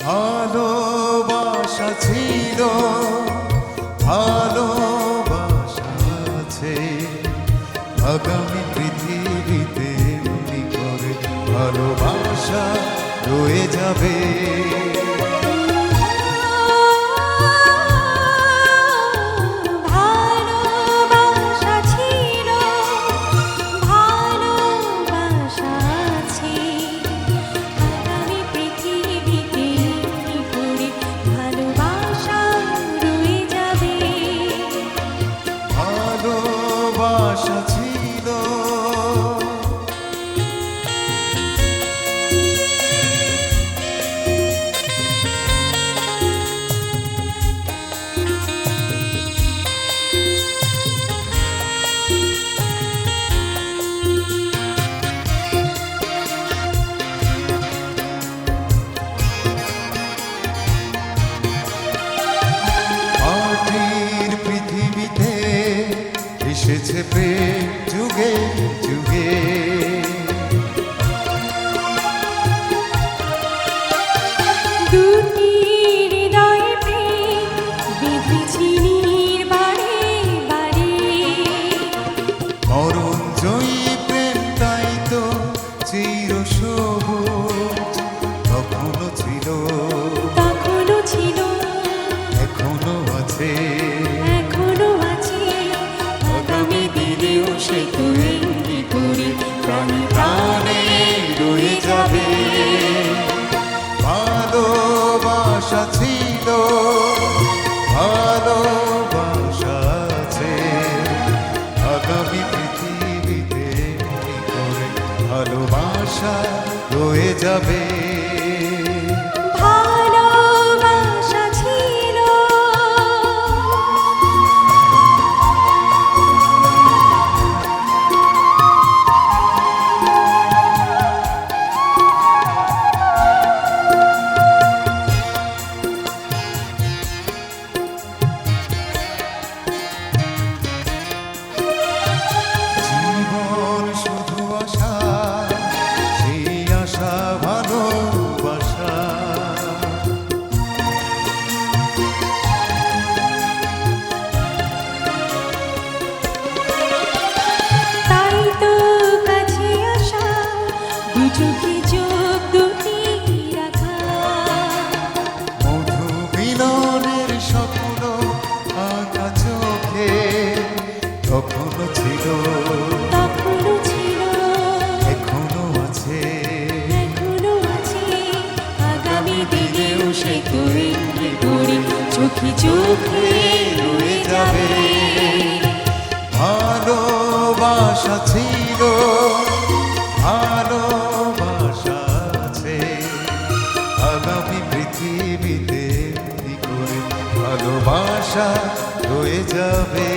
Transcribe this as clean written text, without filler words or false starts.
ভালোবাসা ছিল, ভালোবাসা আছে, আগামী পৃথিবীতে এমনি করে ভালোবাসা রয়ে যাবে। ভালোবাসা ছিল, মাটির পৃথিবীতে এসেছে প্রেম যুগে যুগে। দুটি হৃদয়ে প্রেম বেঁধেছি বারে বারে, মরণ জয়ী প্রেম তাই তো চির সবুজ। তখনও ছিল, তখনও ছিল, এখনো আছে, এখনো আছে, আগামী দিনেও সে তো এমনি করে প্রাণে প্রাণে রয়ে যাবে। ভালোবাসা ছিল, ভালোবাসা আছে, আগামী পৃথিবীতে এমনি করে ভালোবাসা রয়ে যাবে। ভালোবাসা ছিল। জীবন শুধু আশা, সেই আশা ভালোবাসা। তাই তো কাছে আসা, দু চোখে চোখ দুটি রাখা, মধু মিলনের স্বপ্ন আঁকা চোখে তখনও ছিল, তখনও ছিল, এখনো আছে, এখনো আছে, আগামী দিনেও সে তো এমনি করে চোখে চোখে রয়ে যাবে। ভালোবাসা ছিল, ভালোবাসা আছে, আগামী পৃথিবীতে এমনি করে ভালোবাসা রয়ে যাবে।